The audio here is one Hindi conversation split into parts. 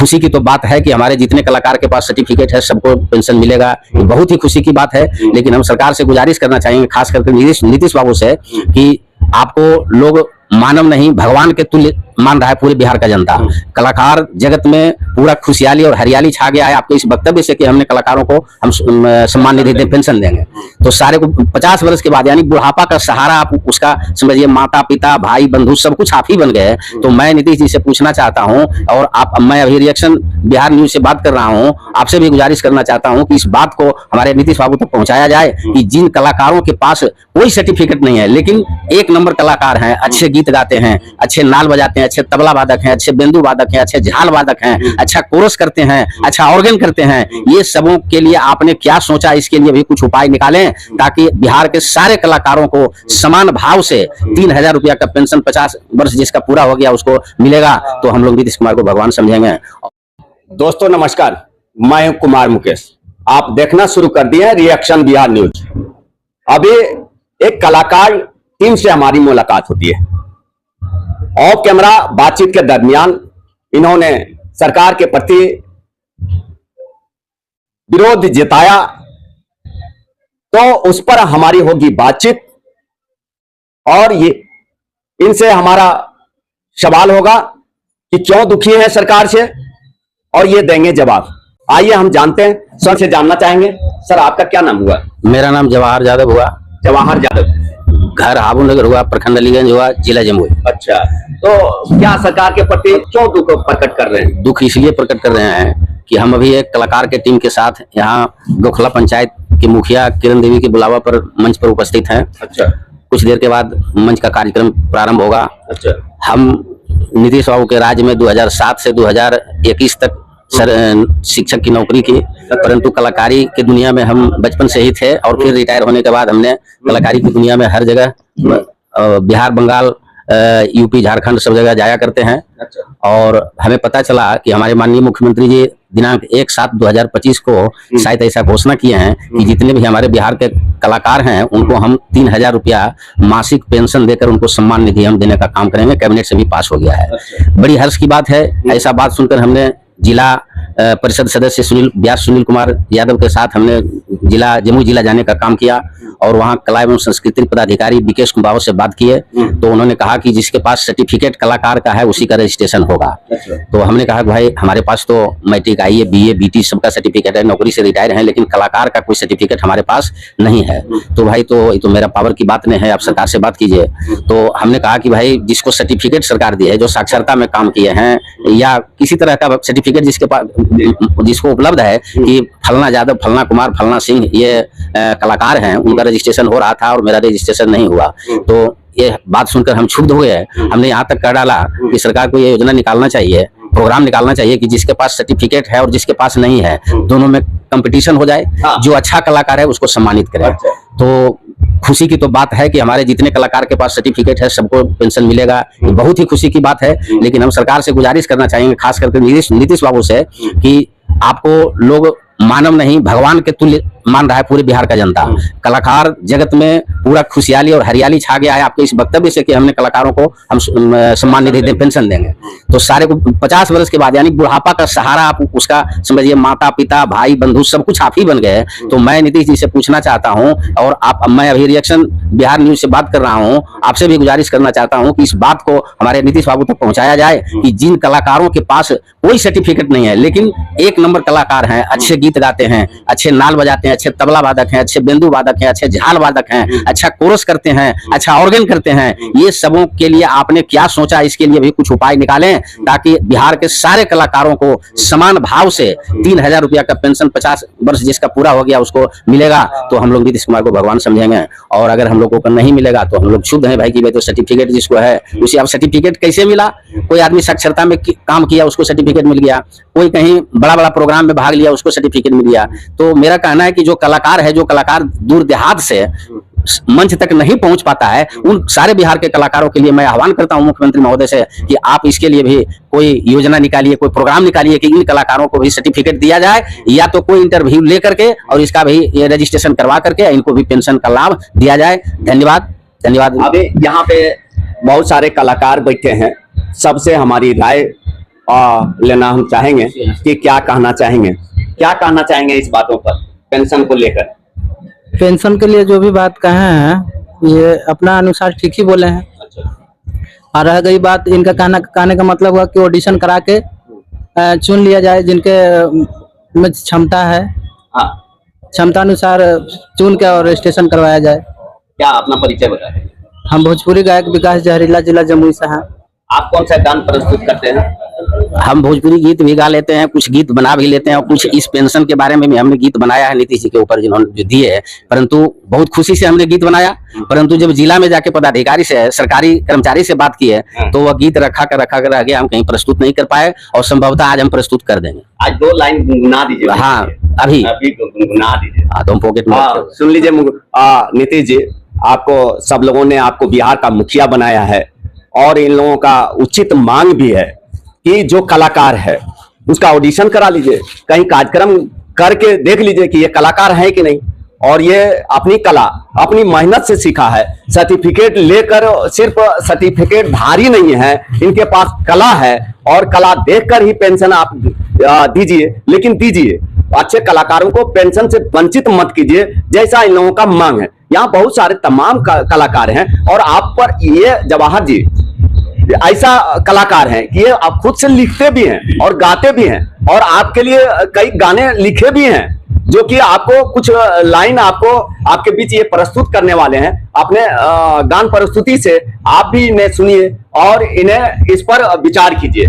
खुशी की तो बात है कि हमारे जितने कलाकार के पास सर्टिफिकेट है सबको पेंशन मिलेगा, ये बहुत ही खुशी की बात है। लेकिन हम सरकार से गुजारिश करना चाहेंगे, खास करके नीतीश बाबू से, कि आपको लोग मानव नहीं भगवान के तुल्य मान रहा है पूरे बिहार का जनता। कलाकार जगत में पूरा खुशहाली और हरियाली छा गया है आपके इस वक्तव्य से कि हमने कलाकारों को हम सम्मान निधि दे, पेंशन देंगे। तो सारे को 50 वर्ष के बाद यानी बुढ़ापा का सहारा आप उसका समझिए, माता पिता भाई बंधु सब कुछ आप ही बन गए। तो मैं नीतीश जी से पूछना चाहता हूं, और मैं अभी रिएक्शन बिहार न्यूज से बात कर रहा हूं, आपसे भी गुजारिश करना चाहता हूं कि इस बात को हमारे नीतीश बाबू तक पहुंचाया जाए कि जिन कलाकारों के पास कोई सर्टिफिकेट नहीं है लेकिन एक नंबर कलाकार हैं, अच्छे गीत गाते हैं, अच्छे नाल बजाते हैं, अच्छे तबला वादक हैं, अच्छे बेंदु वादक हैं, अच्छे झाल वादक हैं, अच्छा कोरस करते हैं, अच्छा ऑर्गन करते हैं, ये सबों के लिए आपने क्या सोचा? इसके लिए भी कुछ उपाय निकालें ताकि बिहार के सारे कलाकारों को समान भाव से 3000 रुपया का पेंशन 50 वर्ष जिसका पूरा हो गया उसको मिलेगा। तो हम लोग नीतीश कुमार को भगवान समझेंगे। दोस्तों नमस्कार, मैं हूं कुमार मुकेश। आप देखना शुरू कर दिए हैं रिएक्शन बिहार न्यूज। अभी एक कलाकार टीम से हमारी मुलाकात होती है। ऑफ कैमरा बातचीत के दरमियान इन्होंने सरकार के प्रति विरोध जताया, तो उस पर हमारी होगी बातचीत और ये इनसे हमारा सवाल होगा कि क्यों दुखी है सरकार से, और ये देंगे जवाब। आइए हम जानते हैं, सर से जानना चाहेंगे। सर आपका क्या नाम हुआ? मेरा नाम जवाहर यादव हुआ। जवाहर यादव, घर हाबू नगर हुआ, प्रखंड अलीगंज हुआ, जिला जमुई। अच्छा, तो क्या सरकार के प्रति क्यों दुख प्रकट कर रहे हैं? दुख इसलिए प्रकट कर रहे हैं कि हम अभी एक कलाकार के टीम के साथ यहाँ गोखला पंचायत की मुखिया किरण देवी के बुलावा पर मंच पर उपस्थित हैं। अच्छा, कुछ देर के बाद मंच का कार्यक्रम प्रारंभ होगा। अच्छा, हम नीतीश बाबू के राज्य में 2007 से 2021 तक शिक्षक की नौकरी की, परंतु कलाकारी की दुनिया में हम बचपन से ही थे और फिर रिटायर होने के बाद हमने कलाकारी की दुनिया में हर जगह बिहार, बंगाल, यूपी, झारखंड सब जगह जाया करते हैं। और हमें पता चला कि हमारे माननीय मुख्यमंत्री जी दिनांक 1/7/2025 को शायद ऐसा घोषणा किए हैं कि जितने भी हमारे बिहार के कलाकार हैं उनको हम 3000 रुपया मासिक पेंशन देकर उनको सम्मान निधि हम देने का काम करेंगे। कैबिनेट से भी पास हो गया है। बड़ी हर्ष की बात है। ऐसा बात सुनकर हमने जिला परिषद सदस्य सुनील कुमार यादव के साथ हमने जमुई जिला जाने का काम किया और वहाँ कला एवं संस्कृति पदाधिकारी विकेश कुमार से बात किए। तो उन्होंने कहा कि जिसके पास सर्टिफिकेट कलाकार का है उसी का रजिस्ट्रेशन होगा। तो हमने कहा कि भाई हमारे पास तो मैट्रिक, IE, BA, BT सबका सर्टिफिकेट है, नौकरी से रिटायर हैं, लेकिन कलाकार का कोई सर्टिफिकेट हमारे पास नहीं है। तो भाई ये तो मेरा पावर की बात नहीं है, आप सरकार से बात कीजिए। तो हमने कहा कि भाई जिसको सर्टिफिकेट सरकार दी है, जो साक्षरता में काम किए हैं या किसी तरह का सर्टिफिकेट जिसको उपलब्ध है कि फलना यादव, फलना कुमार, फलना सिंह ये कलाकार हैं, उनका रजिस्ट्रेशन हो रहा था और मेरा रजिस्ट्रेशन नहीं हुआ। तो ये बात सुनकर हम क्षुब्ध हो गए। हमने यहाँ तक कह डाला कि सरकार को ये योजना निकालना चाहिए, प्रोग्राम निकालना चाहिए कि जिसके पास सर्टिफिकेट है और जिसके पास नहीं है दोनों में कंपटीशन हो जाए, जो अच्छा कलाकार है उसको सम्मानित करें। तो खुशी की तो बात है कि हमारे जितने कलाकार के पास सर्टिफिकेट है सबको पेंशन मिलेगा, ये बहुत ही खुशी की बात है। लेकिन हम सरकार से गुजारिश करना चाहेंगे, खास करके नीतीश बाबू से, कि आपको लोग मानव नहीं भगवान के तुल्य मान रहा है पूरे बिहार का जनता। कलाकार जगत में पूरा खुशहाली और हरियाली छा गया है आपके इस वक्तव्य से कि हमने कलाकारों को हम सम्मान निधि दे, पेंशन देंगे। तो सारे को 50 वर्ष के बाद यानी बुढ़ापा का सहारा आप उसका समझिए, माता पिता भाई बंधु सब कुछ आप ही बन गए। तो मैं नीतीश जी से पूछना चाहता हूं, और मैं अभी रिएक्शन बिहार न्यूज से बात कर रहा हूं, आपसे भी गुजारिश करना चाहता हूं कि इस बात को हमारे नीतीश बाबू तक पहुंचाया जाए कि जिन कलाकारों के पास कोई सर्टिफिकेट नहीं है लेकिन एक नंबर कलाकार हैं, अच्छे गीत गाते हैं, अच्छे नाल बजाते हैं, अच्छे तबला वादक हैं, अच्छे बेंदु वादक हैं, अच्छे झाल वादक हैं, अच्छा कोरस करते हैं, अच्छा ऑर्गन करते हैं, ये सबों के लिए आपने क्या सोचा? इसके लिए भी कुछ उपाय निकालें ताकि बिहार के सारे कलाकारों को समान भाव से 3000 रुपया का पेंशन 50 वर्ष जिसका पूरा हो गया उसको मिलेगा। तो हम लोग नीतीश कुमार को भगवान समझेंगे। और अगर हम लोगों को नहीं मिलेगा तो हम लोग क्षुब्ध हैं भाई कि भाई तो सर्टिफिकेट जिसको है उसे अब सर्टिफिकेट कैसे मिला? कोई आदमी साक्षरता में काम किया उसको सर्टिफिकेट मिल गया, कोई कहीं बड़ा बड़ा प्रोग्राम में भाग लिया उसको सर्टिफिकेट मिल गया। तो मेरा कहना है कि जो कलाकार है, जो कलाकार दूर देहात से मंच तक नहीं पहुंच पाता है, उन सारे बिहार के कलाकारों के लिए मैं आह्वान करता हूं मुख्यमंत्री महोदय से कि आप इसके लिए भी कोई योजना निकालिए, कोई प्रोग्राम निकालिए कि इन कलाकारों को भी सर्टिफिकेट दिया जाए, या तो कोई इंटरव्यू लेकर के और इसका भी ये रजिस्ट्रेशन करवा करके इनको भी पेंशन का लाभ दिया जाए। धन्यवाद। अभी यहाँ पे बहुत सारे कलाकार बैठे हैं, सबसे हमारी राय लेना हम चाहेंगे कि क्या कहना चाहेंगे इस बातों पर पेंशन को लेकर। पेंशन के लिए जो भी बात कहे हैं ये अपना अनुसार ठीक ही बोले हैं। और रह गई बात इनका कहने का मतलब हुआ कि ऑडिशन करा के चुन लिया जाए जिनके में क्षमता है, हाँ, क्षमता अनुसार चुन के और रजिस्ट्रेशन करवाया जाए। क्या अपना परिचय बताएं। हम भोजपुरी गायक विकास जहरीला, जिला जमुई से हैं। आप कौन सा गान प्रस्तुत करते हैं? हम भोजपुरी गीत भी गा लेते हैं, कुछ गीत बना भी लेते हैं और कुछ इस पेंशन के बारे में भी हमने गीत बनाया है नीतीश जी के ऊपर जिन्होंने जो दिए है। परंतु बहुत खुशी से हमने गीत बनाया, परंतु जब जिला में जाके पदाधिकारी से, सरकारी कर्मचारी से बात की है तो वह गीत रखा कर रह गया, हम कहीं प्रस्तुत नहीं कर पाए और संभवतः आज हम प्रस्तुत कर देंगे। आज 2 लाइन गुनगुना दीजिए। हाँ, अभी गुनगुना दीजिए। हाँ, तो हम पॉकेट में सुन लीजिए। नीतीश जी, आपको सब लोगों ने आपको बिहार का मुखिया बनाया है और इन लोगों का उचित मांग भी है कि जो कलाकार है उसका ऑडिशन करा लीजिए, कहीं कार्यक्रम करके देख लीजिए कि ये कलाकार है कि नहीं, और ये अपनी कला अपनी मेहनत से सीखा है। सर्टिफिकेट लेकर सिर्फ सर्टिफिकेट धारी नहीं है, इनके पास कला है और कला देखकर ही पेंशन आप दीजिए, लेकिन दीजिए। अच्छे कलाकारों को पेंशन से वंचित मत कीजिए जैसा इन लोगों का मांग है। यहाँ बहुत सारे तमाम कलाकार हैं और आप पर ये जवाहर जी ऐसा कलाकार हैं कि ये आप खुद से लिखते भी हैं और गाते भी हैं और आपके लिए कई गाने लिखे भी हैं जो कि आपको कुछ लाइन आपको आपके बीच ये प्रस्तुत करने वाले हैं। अपने गान प्रस्तुति से आप भी इन्हें सुनिए और इन्हें इस पर विचार कीजिए।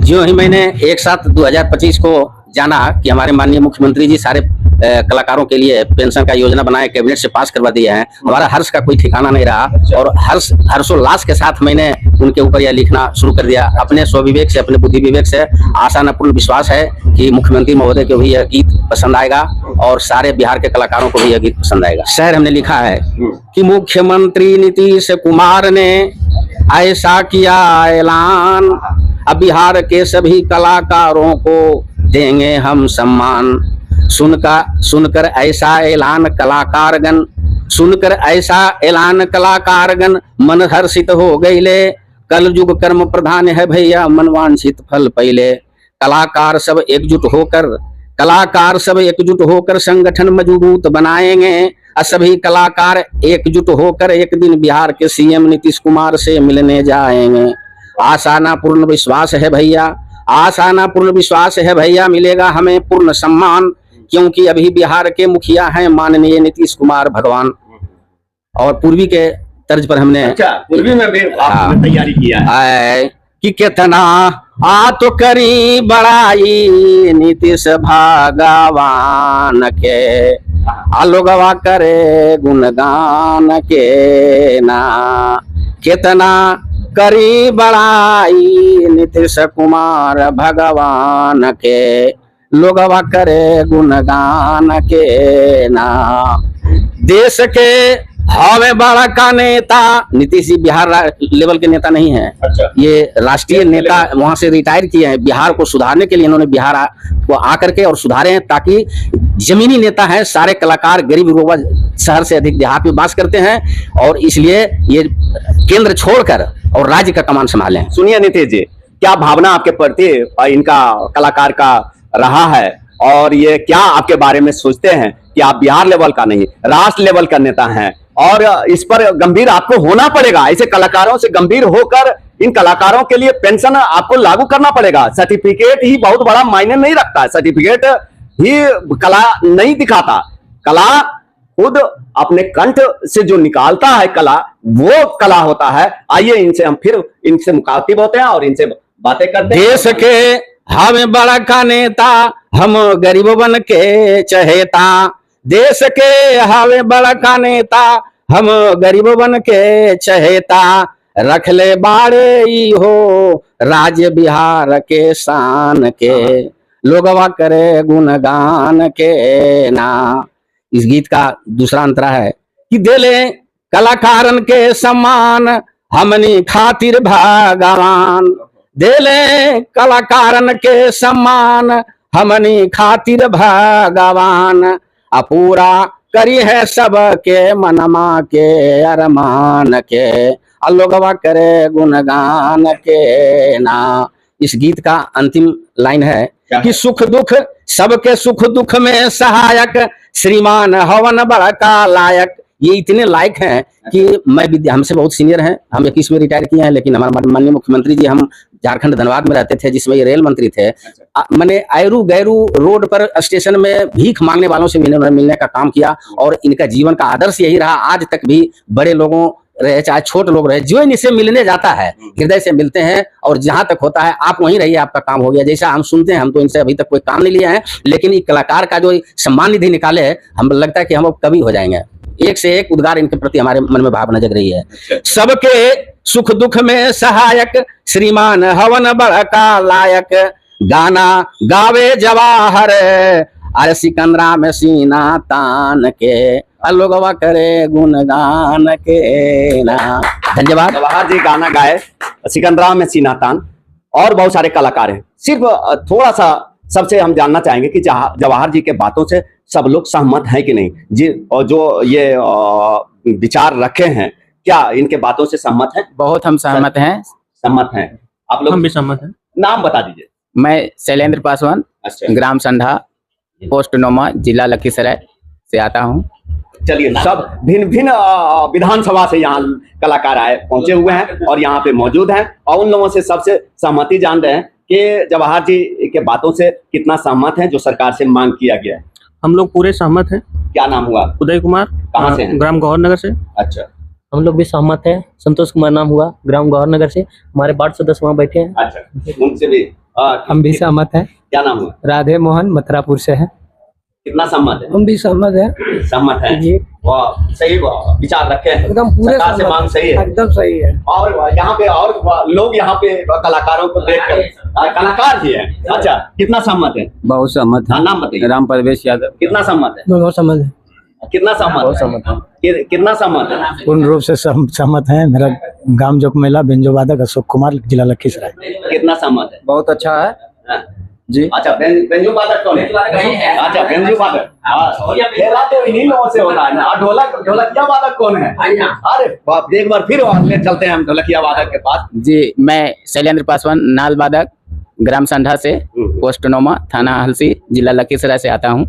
जो ही मैंने एक साथ 2025 को जाना कि हमारे माननीय मुख्यमंत्री जी सारे कलाकारों के लिए पेंशन का योजना बनाए, कैबिनेट से पास करवा दिया है, हमारा हर्ष का कोई ठिकाना नहीं रहा और हर्षोल्लास के साथ मैंने उनके ऊपर यह लिखना शुरू कर दिया। अपने स्वविवेक से, अपने बुद्धि विवेक से आशा न पूर्ण विश्वास है कि मुख्यमंत्री महोदय को भी यह गीत पसंद आएगा और सारे बिहार के कलाकारों को भी यह गीत पसंद आएगा। शेर हमने लिखा है कि मुख्यमंत्री नीतीश कुमार ने ऐसा किया ऐलान, अब बिहार के सभी कलाकारों को देंगे हम सम्मान। सुनकर ऐसा ऐलान कलाकारगण, सुनकर ऐसा ऐलान कलाकारगण मन हर्षित हो गईले। कल युग कर्म प्रधान है भैया, मनवांछित फल पहले। कलाकार सब एकजुट होकर संगठन मजबूत बनाएंगे। सभी कलाकार एकजुट होकर एक दिन बिहार के सीएम नीतीश कुमार से मिलने जाएंगे। आशाना पूर्ण विश्वास है भैया, मिलेगा हमें पूर्ण सम्मान, क्योंकि अभी बिहार के मुखिया हैं माननीय नीतीश कुमार भगवान। और पूर्वी के तर्ज पर हमने पूर्वी में भी आपने तैयारी किया है कि कितना आ तो करी बड़ाई नीतीश भगवान के, आलोगवा करे गुणगान के ना। कितना करी बड़ाई नीतीश कुमार भगवान के, लोगवा करे गुणगान के ना। देश के हवे बड़ा का नेता, नीतीश जी बिहार लेवल के नेता नहीं है। अच्छा। ये राष्ट्रीय नेता वहां से रिटायर किए हैं। बिहार को सुधारने के लिए इन्होंने बिहार को आकर के और सुधारे हैं, ताकि जमीनी नेता है। सारे कलाकार गरीब गुरबा शहर से अधिक देहात में वास करते हैं और इसलिए ये केंद्र छोड़कर और राज्य का कमान संभाले हैं। सुनिए नीतीश जी, क्या भावना आपके प्रति इनका कलाकार का रहा है और ये क्या आपके बारे में सोचते हैं कि आप बिहार लेवल का नहीं राष्ट्र लेवल का नेता हैं और इस पर गंभीर आपको होना पड़ेगा। ऐसे कलाकारों से गंभीर होकर इन कलाकारों के लिए पेंशन आपको लागू करना पड़ेगा। सर्टिफिकेट ही बहुत बड़ा मायने नहीं रखता है, सर्टिफिकेट ही कला नहीं दिखाता। कला खुद अपने कंठ से जो निकालता है कला, वो कला होता है। आइए इनसे मुखातिब होते हैं और इनसे बातें करते हैं। देश के हमें बड़ा का नेता, हम गरीब बन के चहेता। देश के हवे बड़ा का नेता, हम गरीब बन के चहेता। रख ले बाड़े ई हो राज्य बिहार के शान के, लोगवा करे गुणगान के ना। इस गीत का दूसरा अंतरा है कि देले कलाकारन के सम्मान, हमनी खातिर भगवान। देले कलाकारन के सम्मान, हमनी खातिर भगवान। अपूरा करी है सबके मनमा के अरमान के, लोगवा करे गुणगान के ना। इस गीत का अंतिम लाइन है कि सुख दुख सबके सुख दुख में सहायक, श्रीमान हवन बड़का लायक। ये इतने लायक हैं कि हमसे बहुत सीनियर हैं, हम 21 में रिटायर किए हैं, लेकिन हमारे माननीय मुख्यमंत्री जी, हम झारखंड धनबाद में रहते थे जिसमें ये रेल मंत्री थे। मैंने ऐरू गैरू रोड पर स्टेशन में भीख मांगने वालों से मिलने का काम किया और इनका जीवन का आदर्श यही रहा। आज तक भी बड़े लोगों रहे चाहे छोटे लोग रहे, जो इनसे मिलने जाता है हृदय से मिलते हैं, और जहां तक होता है आप वहीं रहिए, आपका काम हो गया। जैसा हम सुनते हैं, हम तो इनसे अभी तक कोई काम नहीं लिया है, लेकिन ये कलाकार का जो सम्मान निधि निकाले है, हम लगता है कि हम कवि हो जाएंगे। एक से एक उद्गार इनके प्रति हमारे मन में भावना जग रही है। सबके सुख दुख में सहायक, श्रीमान हवन बड़का लायक, गाना गावे जवाहर, अरे सिकंदरा में सीना तान के, लोगवा करे गुणगान के ना। धन्यवाद। जवाहर जी गाना गाए, सिकंदरा में सीना तान, और बहुत सारे कलाकार हैं। सिर्फ थोड़ा सा सबसे हम जानना चाहेंगे कि जवाहर जी के बातों से सब लोग सहमत हैं कि नहीं जी, और जो ये विचार रखे हैं, क्या इनके बातों से सहमत हैं? बहुत हम सहमत हैं। सहमत हैं आप लोग? हम भी सहमत हैं। नाम बता दीजिए। मैं शैलेंद्र पासवान, अच्छा, ग्राम संधा, पोस्ट नोमा, जिला लखीसराय से आता हूँ। चलिए, सब भिन्न भिन्न विधानसभा से यहाँ कलाकार आए पहुंचे हुए हैं और यहाँ पे मौजूद हैं, और उन लोगों से सबसे सहमति जान रहे हैं कि जवाहर जी के बातों से कितना सहमत है जो सरकार से मांग किया गया है। हम लोग पूरे सहमत हैं। क्या नाम हुआ? उदय कुमार। कहाँ से हैं? ग्राम गौहर नगर से। अच्छा, हम लोग भी सहमत हैं। संतोष कुमार नाम हुआ, ग्राम गौहर नगर से। हमारे वार्ड सदस्य वहाँ बैठे हैं। अच्छा, उनसे भी हम भी सहमत हैं। क्या नाम हुआ? राधे मोहन मथुरापुर से है। कितना सहमत है? हम भी सहमत हैं। सहमत है जी, वाह, सही विचार रखे हैं, एकदम पूरे सरकार से मांग सही है, एकदम सही है। और यहाँ पे और लोग यहाँ पे कलाकारों को देख कर कलाकार ही है। अच्छा, कितना सहमत है? बहुत सहमत हाँ, नाम बताइए। राम परवेश यादव। कितना सहमत है? बहुत सहमत है। कितना सहमत है? कितना सहमत है? पूर्ण रूप से सहमत है। मेरा गांव जोक मेला बेंजोवादक अशोक कुमार, जिला लखीसराय। कितना सहमत है? बहुत अच्छा है हाँ। जी। अच्छा, बेंजू वादक कौन है? अच्छा, बेंजू वादक। खेला तो इन्हीं लोगों से होता है ना। ढोलकिया वादक कौन है? अरे बाप, एक बार फिर ले चलते हैं हम ढोलकिया वादक के पास। जी, मैं शैलेंद्र पासवान, नाल वादक, ग्राम संधा से, पोस्ट नोमा, थाना हलसी, जिला लखीसराय से आता हूँ।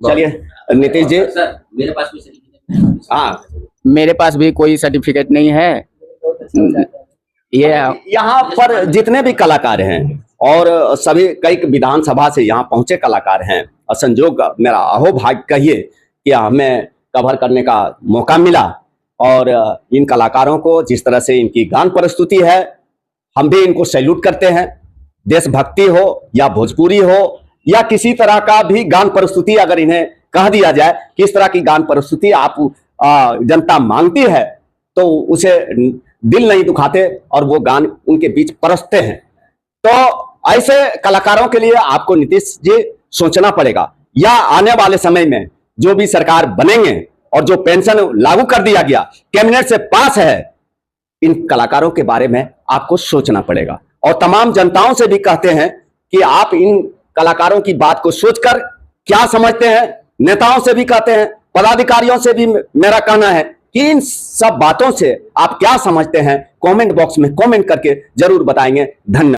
चलिए नीतीश जी। मेरे पास भी हाँ, मेरे पास भी कोई सर्टिफिकेट नहीं है। ये यहाँ पर जितने भी कलाकार हैं और सभी कई विधानसभा से यहाँ पहुंचे कलाकार हैं, और संजोग मेरा अहोभाग्य कहिए कि हमें कवर करने का मौका मिला, और इन कलाकारों को जिस तरह से इनकी गान प्रस्तुति है, हम भी इनको सैल्यूट करते हैं। देशभक्ति हो या भोजपुरी हो या किसी तरह का भी गान प्रस्तुति, अगर इन्हें कह दिया जाए कि इस तरह की गान प्रस्तुति आप जनता मांगती है, तो उसे दिल नहीं दुखाते और वो गान उनके बीच परसते हैं। तो ऐसे कलाकारों के लिए आपको नीतीश जी सोचना पड़ेगा, या आने वाले समय में जो भी सरकार बनेंगे और जो पेंशन लागू कर दिया गया, कैबिनेट से पास है, इन कलाकारों के बारे में आपको सोचना पड़ेगा। और तमाम जनताओं से भी कहते हैं कि आप इन कलाकारों की बात को सोचकर क्या समझते हैं। नेताओं से भी कहते हैं, पदाधिकारियों से भी मेरा कहना है कि इन सब बातों से आप क्या समझते हैं, कमेंट बॉक्स में कमेंट करके जरूर बताएंगे। धन्यवाद।